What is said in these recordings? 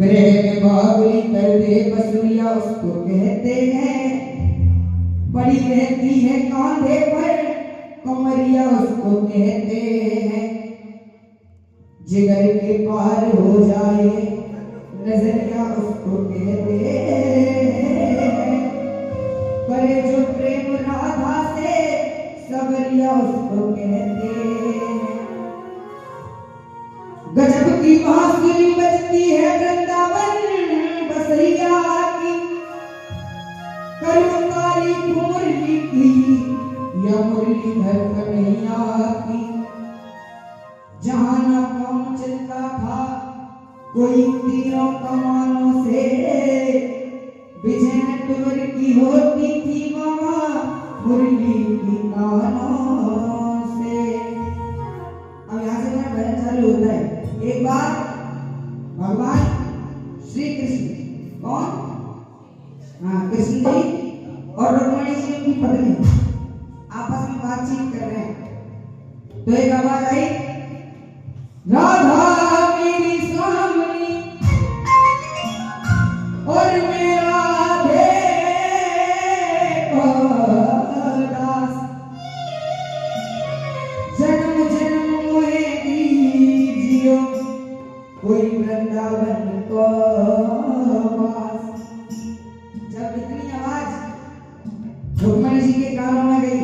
ब्रह्म में बाबरी कर दे बसुरिया उसको कहते हैं। बड़ी रहती है कांधे पर कमरिया उसको कहते हैं। जिगर के पार हो जाए नजरिया उसको कहते हैं। करे जो प्रेम राधा से सबरिया उसको कहते हैं। गजब की बांसुरी बजती है वृंदावन बसैया की। करूं तारीफ मुरली की या मुरलीधर कन्हैया की। जहां ना काम चलता था कोई तीरों कमानों से, विजय नेटवर की होती थी मामा मुरली की कानों से। अब यहाँ से मेरा भजन चालू होता है। एक बार भगवान श्री कृष्ण, कौन? हाँ, कृष्ण जी और रुक्मिणी जी उनकी पत्नी आपस में बातचीत कर रहे हैं। तो एक आवाज आई, राधा मेरी स्वामी और मेरा दास, जन्म जन्म मोहे दीजियो कोई वृंदावन को वास। जब इतनी आवाज रुक्मिणी जी के कानों में गई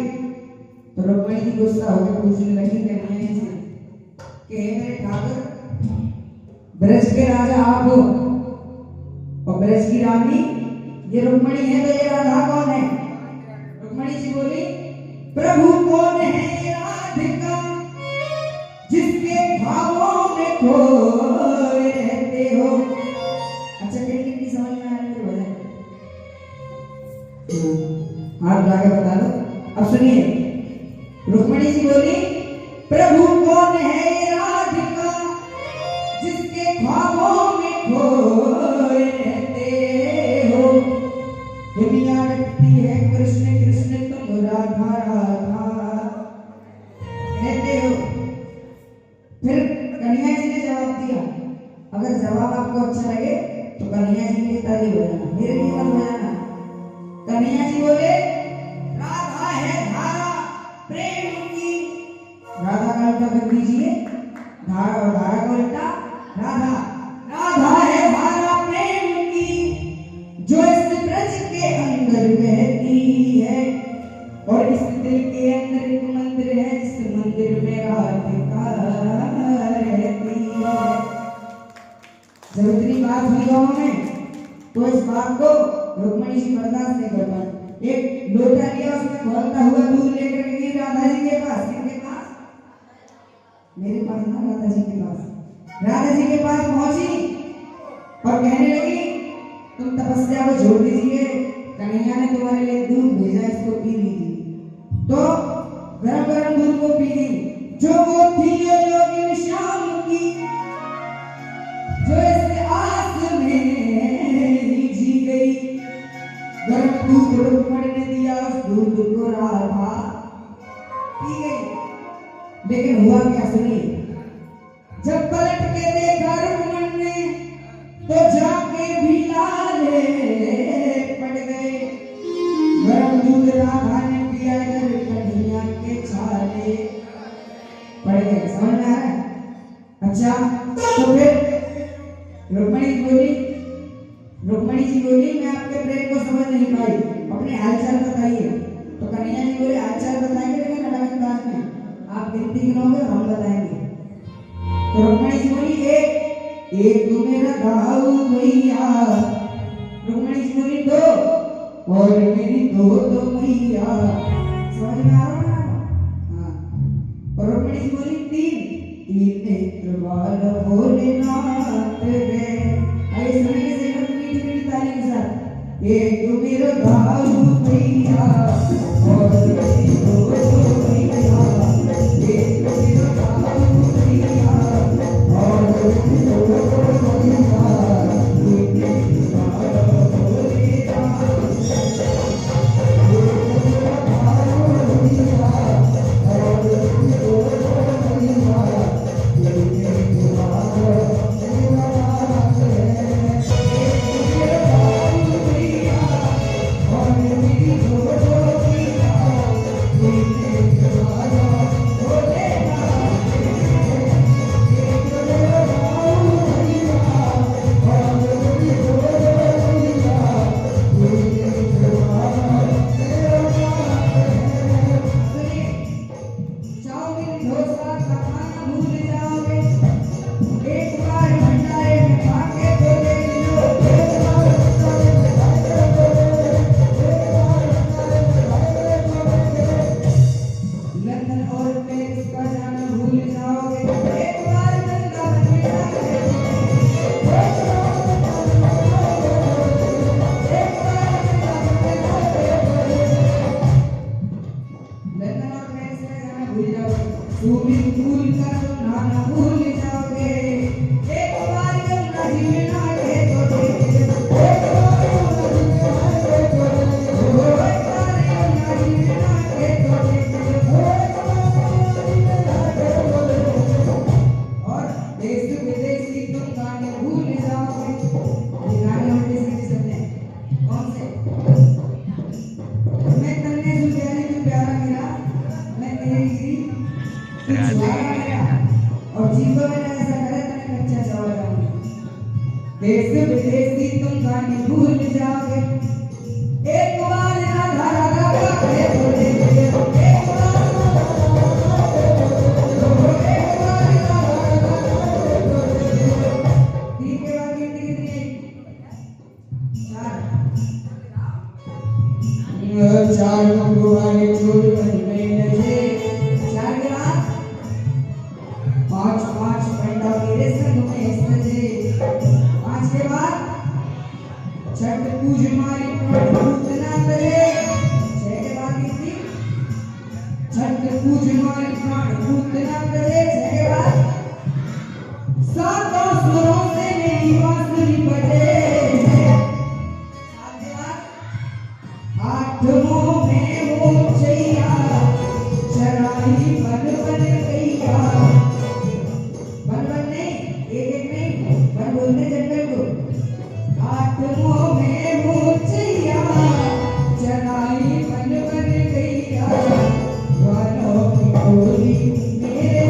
तो रुक्मिणी जी गुस्सा होकर पूछने लगी कन्हैया जी से कि हे मेरे ठाकुर, ब्रज के राजा आप हो और ब्रज की रानी ये रुक्मिणी है, तो ये राधा कौन है? रुक्मिणी जी बोली, प्रभु कौन है ये राधिका जिसके भावों में खोए रहते हो। अच्छा कितनी समझ में आ रही है? हाथ उठा के बता दो। अब सुनिए, रुक्मिणी जी बोली, प्रभु कौन है ये राधिका जिसके ख्वाबों में खोए रहते हो। दुनिया रखती है कृष्ण कृष्ण तुम राधा राधा कहते हो। फिर कन्हैया जी ने जवाब दिया, अगर जवाब आपको अच्छा लगे तो कन्हैया जी के लिए ताली बजाना, मेरे लिए मत बजाना। कन्हैया जी बोले, राधा है धारा प्रेम की। राधा का उल्टा कर दीजिए, धारा और धारा का उल्टा राधा। राधा है धारा प्रेम की जो इस ब्रज के अंदर बहती है, और इस दिल के अंदर एक मंदिर है जिस मंदिर में राधिका रहती है। जब इतनी बात हुई गाँव में तो इस बात को रुक्मिणी जी बर्दाश्त नहीं कर पाई। एक लोटा लिया, उसमें घोलता हुआ दूध लेकर गई राधा जी के पास। किसके पास? मेरे पास ना, राधा जी के पास। राधा जी के पास पहुंची और कहने लगी, तुम तपस्या को छोड़ दीजिए, कन्हैया ने तुम्हारे लिए दूध भेजा, इसको पी लीजिए। तो गरम गरम दूध को पी ली। जो वो थी ये योगिन श्याम की, जो इस आस में जी गई। गरम दूध रुक्मिणी ने दिया, उस दूध को राधा पी गई। लेकिन हुआ क्या सुनिए, जब पलट के देखा रुक्मिणी ने तो जाके भी लाले पड़ गए। गरम दूध राधा ने पिया, इधर कन्हैया के छाले पड़ गए। समझ में आ रहा है? अच्छा, तो फिर रुक्मिणी जी बोली, मैं आपके प्रेम को समझ नहीं पाई, अपने हालचाल बताइए। तो कन्हैया जी बोले, हालचाल बताएंगे लेकिन अलग अंदाज में, आप गिनती गिनोगे हम बताएंगे। तो रुक्मिणी जी बोली, एक तो मेरा गाऊ भैया। रुक्मिणी जी बोली, दो, और मेरी दो मैया। समझ में आ रहा है? हाँ। और रुक्मिणी जी बोली, तीन नेत्र वाला भोलेनाथ रे। आइए सुनिए से मीठी मीठी ताली के साथ। एक तो मेरा गाऊ भैया और मेरी दो मैया। एक तो मेरा गाऊ भैया और मेरी दो मैया। देश विदेशी तुम गाने भूल जाओगे। एक बार राधा राधा का कहे बोले एक बार तीन के बाद कितनी चार गुरुवारे चोर में नचे चार के बाद पांच पांच पंडा मेरे संग में सजे पांच के बाद छठ पूज मारी पूजना करे छह के बाद कितनी छठ पूज मारी पूजना करे छह के बाद सातों सुरों से मेरी बांसुरी बजे सात के बाद आठों में हो चैया चराई बन बन गैया बन बन नहीं एक एक नहीं बन बोलते जंगल को आठों में हो चैया चराई बन बन गैया वालों की टोली मेरे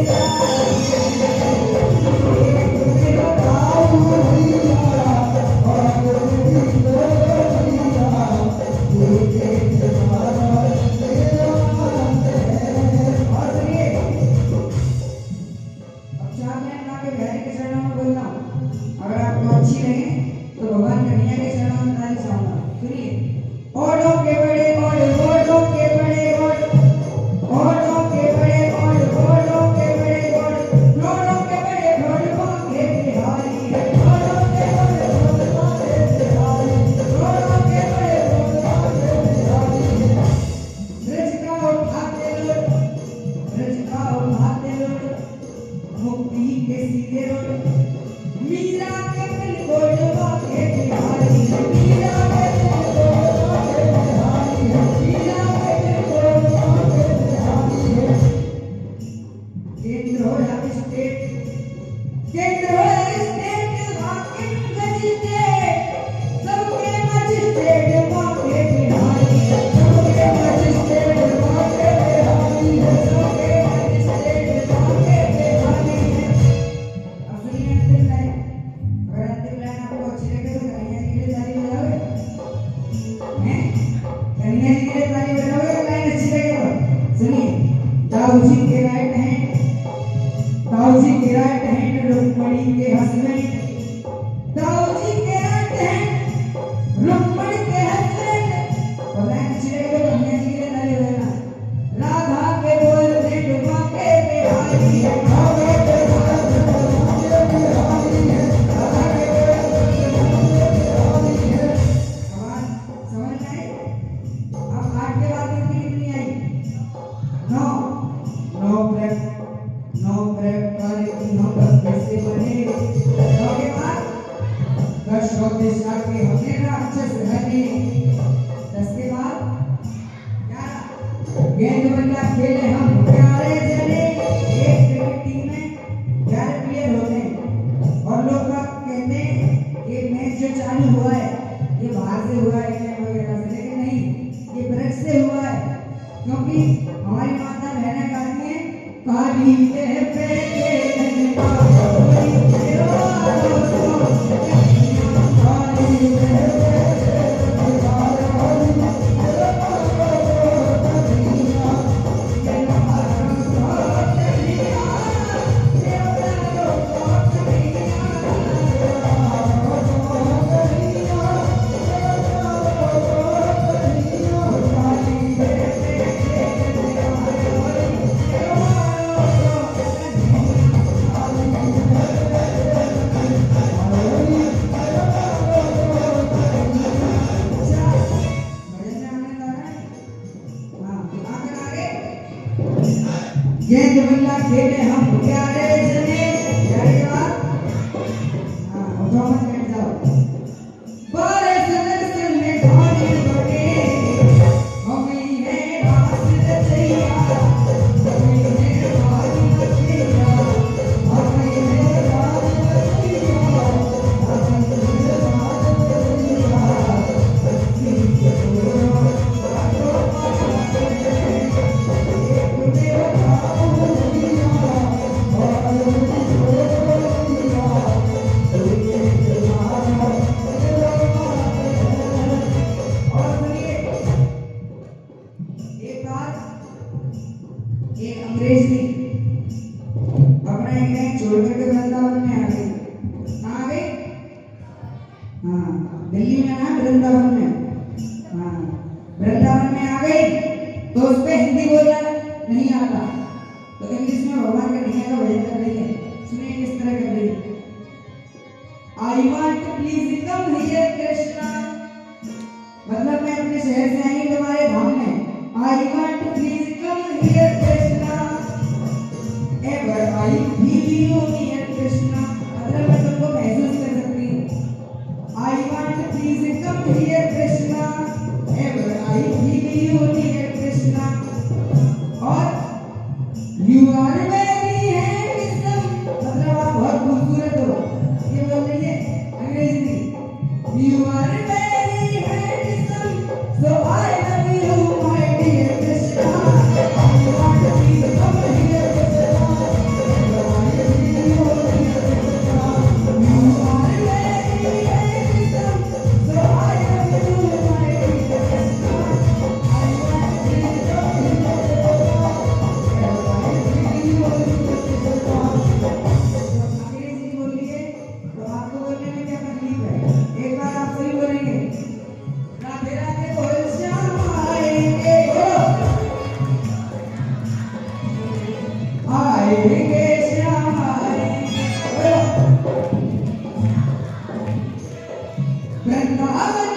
गेंद बल्ला खेले हम प्यारे जने एक क्रिकेट टीम में 11 प्लेयर होते हैं और लोग कहते हैं ये मैच जो चालू हुआ है ये बाहर से हुआ है वगैरह से, लेकिन नहीं ये ब्रज से हुआ है क्योंकि हमारी माता बहनें गाती हैं काली पे गेंद बल्ला खेले हम प्यारे जने प्यारे के बाद उठाओ मत बैठ जाओ बारे सदस्य में भारी बटे हमें है बात रचैया हमें है बात रचैया हमें है बात रचैया हमें है बात रचैया हाँ, दिल्ली में ना, वृंदावन में। हाँ, वृंदावन में आ गई तो उस पे हिंदी बोलना नहीं आता, तो इंग्लिश में भगवान का ढिया का भजन कर रही है। सुनिए किस तरह कर रही है। I want to please come here Krishna, मतलब मैं अपने शहर से आई तुम्हारे धाम में। I want to please come here Krishna, ever I feel you near Krishna, मतलब मैं तुमको महसूस कर सकती हूँ। I want to please come here Krishna, ever I feel you near Krishna, और यू आर वेरी हैंडसम, मतलब आप बहुत खूबसूरत हो, ये बोल रही है अंग्रेजी में। You are very handsome so I love you my dear Krishna, I want to please come here Krishna, ever I feel you near Krishna, you are very handsome so I love you my dear Krishna, I want to please come here Krishna, ever I feel you near Krishna. अंग्रेजी बोलिए तो आपको बोलने में क्या तकलीफ है? एक बार आप सही बोलेंगे, राधे राधे बोल श्याम आएंगे, बोलो आएंगे श्याम आएंगे, बोलो वृंदावन